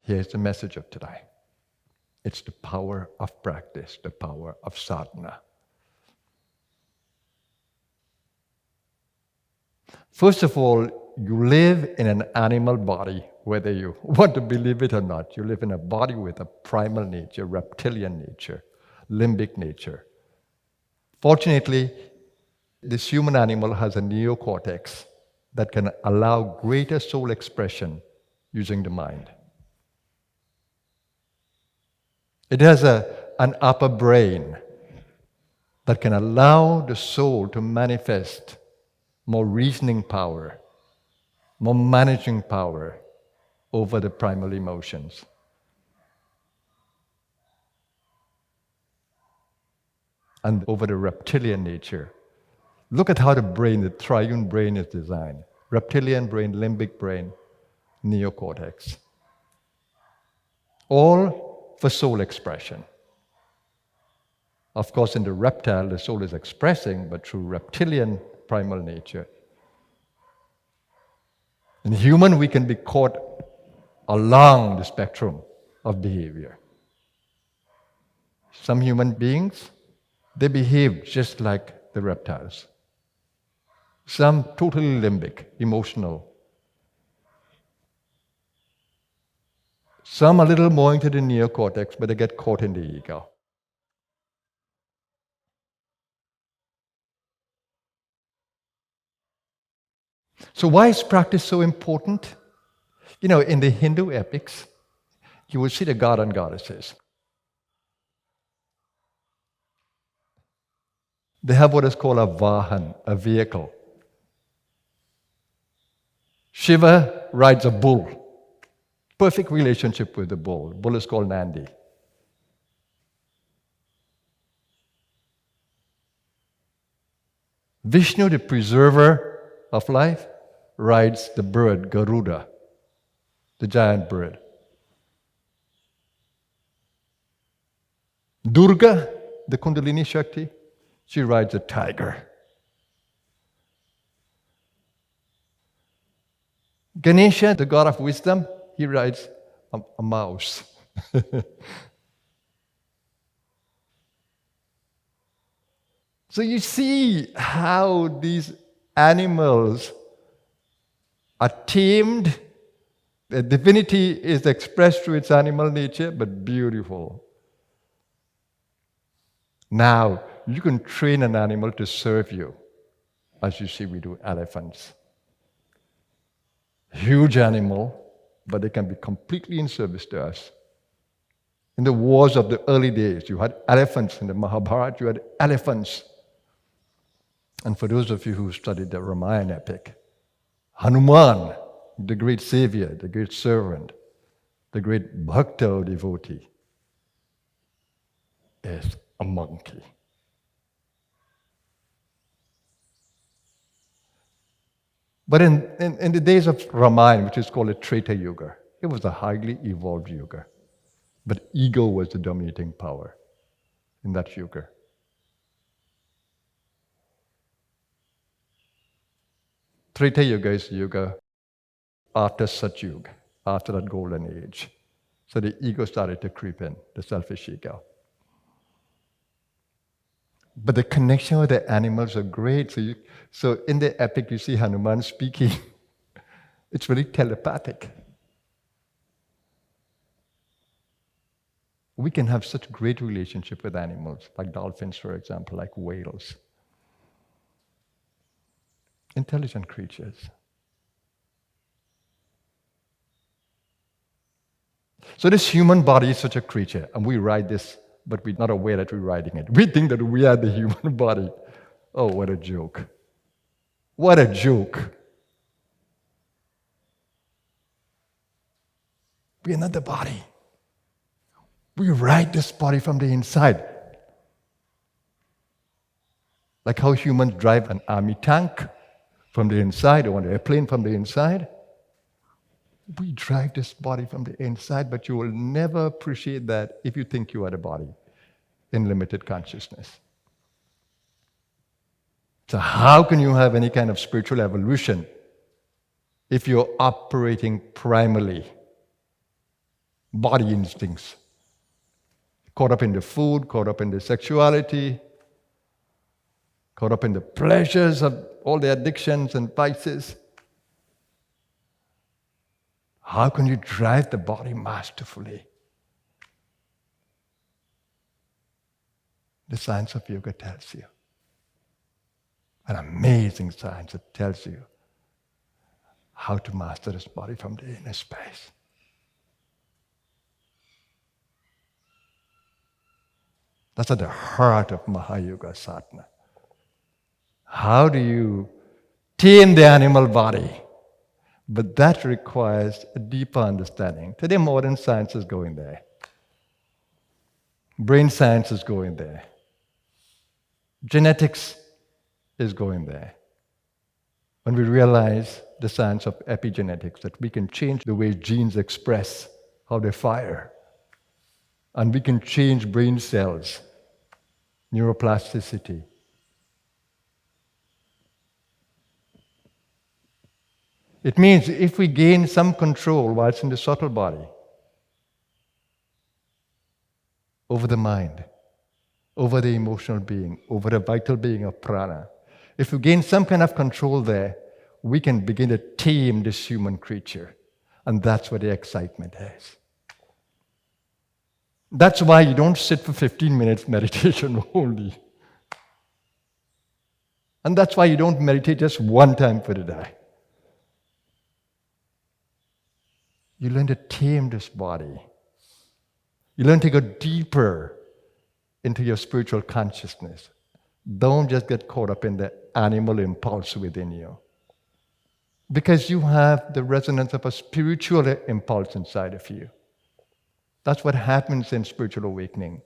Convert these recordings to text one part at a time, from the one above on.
Here's the message of today. It's the power of practice, the power of sadhana. First of all, you live in an animal body, whether you want to believe it or not. You live in a body with a primal nature, reptilian nature, limbic nature. Fortunately, this human animal has a neocortex that can allow greater soul expression using the mind. It has an upper brain that can allow the soul to manifest more reasoning power, more managing power over the primal emotions. And over the reptilian nature. Look at how the brain, the triune brain, is designed. Reptilian brain, limbic brain, neocortex. All for soul expression. Of course, in the reptile, the soul is expressing, but through reptilian primal nature. In human, we can be caught along the spectrum of behavior. Some human beings, they behave just like the reptiles. Some totally limbic, emotional. Some a little more into the neocortex, but they get caught in the ego. So why is practice so important? You know, in the Hindu epics, you will see the god and goddesses. They have what is called a vahan, a vehicle. Shiva rides a bull. Perfect relationship with the bull. The bull is called Nandi. Vishnu, the preserver of life, rides the bird, Garuda, the giant bird. Durga, the Kundalini Shakti, she rides a tiger. Ganesha, the god of wisdom, he rides a mouse. So you see how these animals are tamed. The divinity is expressed through its animal nature, but beautiful. Now, you can train an animal to serve you, as you see we do elephants. Huge animal, but they can be completely in service to us. In the wars of the early days, you had elephants. In the Mahabharata, you had elephants. And for those of you who studied the Ramayana epic, Hanuman, the great savior, the great servant, the great bhakta or devotee, is a monkey. But in the days of Ramayana, which is called a Treta Yuga, it was a highly evolved yuga. But ego was the dominating power in that yuga. Treta Yuga is yuga after Satyuga, after that golden age. So the ego started to creep in, the selfish ego. But the connection with the animals are great. So in the epic, you see Hanuman speaking. It's very telepathic. We can have such great relationship with animals, like dolphins, for example, like whales. Intelligent creatures. So this human body is such a creature, and we ride this, but we're not aware that we're riding it. We think that we are the human body. Oh, what a joke. What a joke. We are not the body. We ride this body from the inside. Like how humans drive an army tank from the inside, or an airplane from the inside. We drive this body from the inside, but you will never appreciate that if you think you are the body in limited consciousness. So how can you have any kind of spiritual evolution if you're operating primally body instincts. Caught up in the food, caught up in the sexuality, caught up in the pleasures of all the addictions and vices. How can you drive the body masterfully? The science of yoga tells you. An amazing science that tells you how to master this body from the inner space. That's at the heart of Mahayoga sadhana. How do you tame the animal body? But that requires a deeper understanding. Today, modern science is going there. Brain science is going there. Genetics is going there. When we realize the science of epigenetics, that we can change the way genes express, how they fire, and we can change brain cells, neuroplasticity. It means if we gain some control while it's in the subtle body over the mind, over the emotional being, over the vital being of prana, if we gain some kind of control there, we can begin to tame this human creature. And that's where the excitement is. That's why you don't sit for 15 minutes meditation only. And that's why you don't meditate just one time for the day. You learn to tame this body. You learn to go deeper into your spiritual consciousness. Don't just get caught up in the animal impulse within you. Because you have the resonance of a spiritual impulse inside of you. That's what happens in spiritual awakening.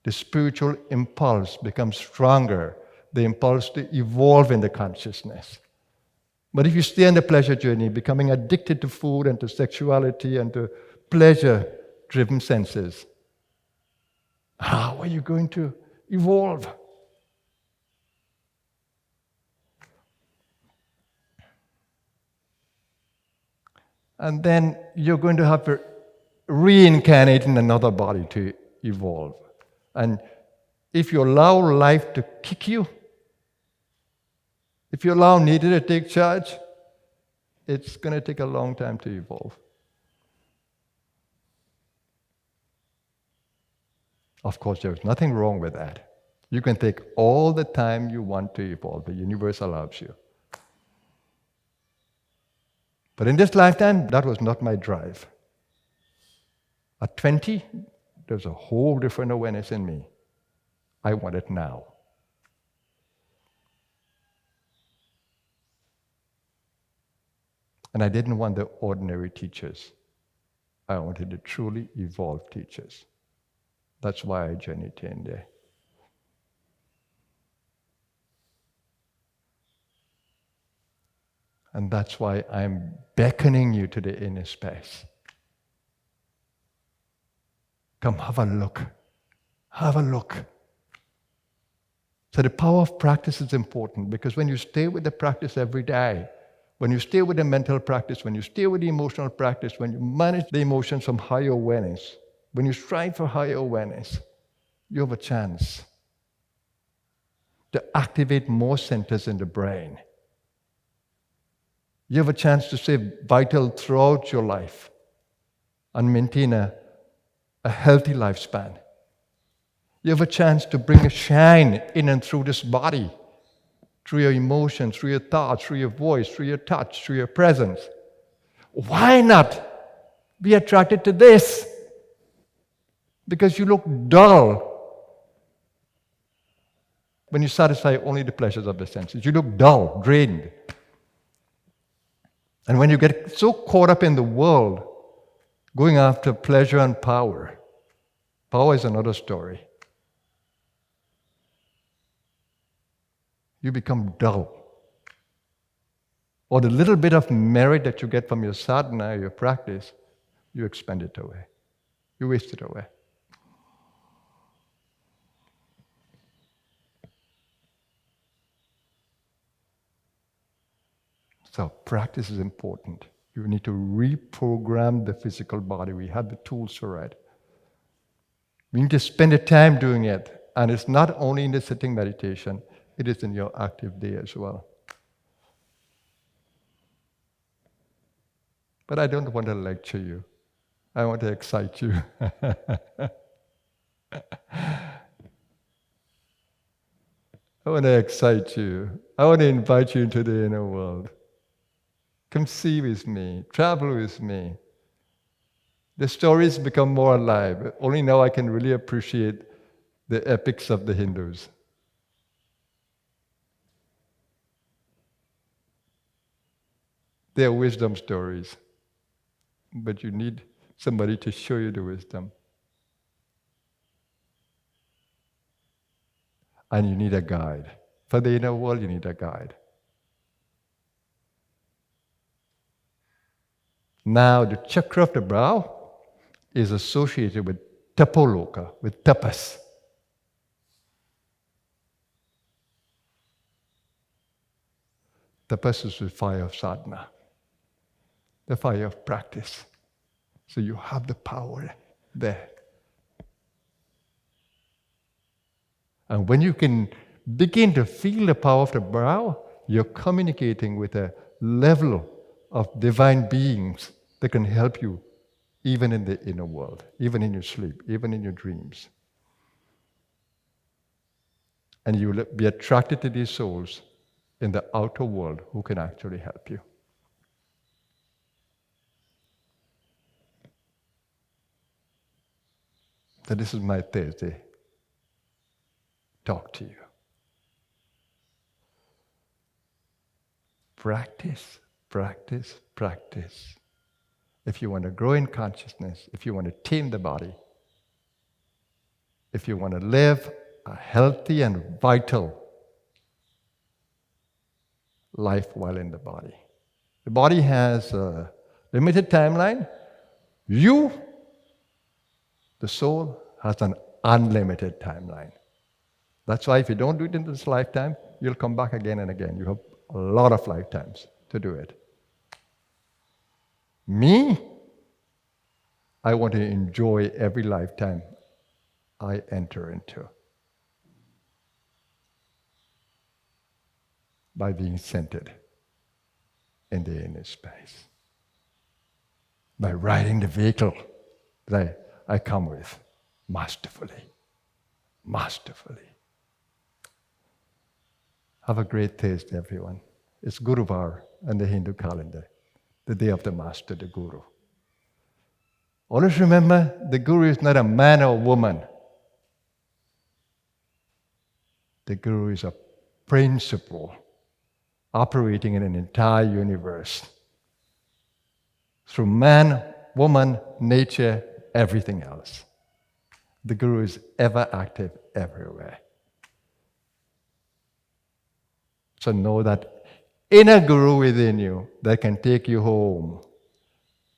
The spiritual impulse becomes stronger, the impulse to evolve in the consciousness. But if you stay on the pleasure journey, becoming addicted to food and to sexuality and to pleasure-driven senses, how are you going to evolve? And then you're going to have to reincarnate in another body to evolve. And if you allow life to kick you, if you allow nature to take charge, it's going to take a long time to evolve. Of course, there's nothing wrong with that. You can take all the time you want to evolve. The universe allows you. But in this lifetime, that was not my drive. At 20, there's a whole different awareness in me. I want it now. And I didn't want the ordinary teachers. I wanted the truly evolved teachers. That's why I journeyed to India. And that's why I'm beckoning you to the inner space. Come, have a look. Have a look. So the power of practice is important, because when you stay with the practice every day, when you stay with the mental practice, when you stay with the emotional practice, when you manage the emotions from higher awareness, when you strive for higher awareness, you have a chance to activate more centers in the brain. You have a chance to stay vital throughout your life and maintain a healthy lifespan. You have a chance to bring a shine in and through this body, through your emotions, through your thoughts, through your voice, through your touch, through your presence. Why not be attracted to this? Because you look dull when you satisfy only the pleasures of the senses. You look dull, drained. And when you get so caught up in the world, going after pleasure and power, power is another story. You become dull. Or the little bit of merit that you get from your sadhana, your practice, you expend it away. You waste it away. So practice is important. You need to reprogram the physical body. We have the tools for it. We need to spend the time doing it. And it's not only in the sitting meditation, it is in your active day as well. But I don't want to lecture you. I want to excite you. I want to excite you. I want to invite you into the inner world. Come see with me. Travel with me. The stories become more alive. Only now I can really appreciate the epics of the Hindus. They are wisdom stories. But you need somebody to show you the wisdom. And you need a guide. For the inner world, you need a guide. Now, the chakra of the brow is associated with tapoloka, with tapas. Tapas is the fire of sadhana, the fire of practice. So you have the power there. And when you can begin to feel the power of the brow, you're communicating with a level of divine beings that can help you even in the inner world, even in your sleep, even in your dreams. And you will be attracted to these souls in the outer world who can actually help you. So this is my Thursday talk to you. Practice, practice, practice. If you want to grow in consciousness, if you want to tame the body, if you want to live a healthy and vital life while in the body. The body has a limited timeline. You, the soul, has an unlimited timeline. That's why if you don't do it in this lifetime, you'll come back again and again. You have a lot of lifetimes to do it. Me, I want to enjoy every lifetime I enter into by being centered in the inner space, by riding the vehicle that I come with masterfully, masterfully. Have a great Thursday, everyone. It's Guruvar on the Hindu calendar, the day of the Master, the Guru. Always remember, the Guru is not a man or a woman. The Guru is a principle operating in an entire universe. Through man, woman, nature, everything else. The Guru is ever active everywhere. So know that inner Guru within you that can take you home,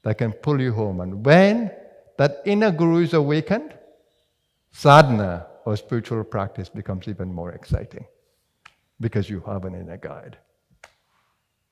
that can pull you home. And when that inner Guru is awakened, sadhana or spiritual practice becomes even more exciting because you have an inner guide.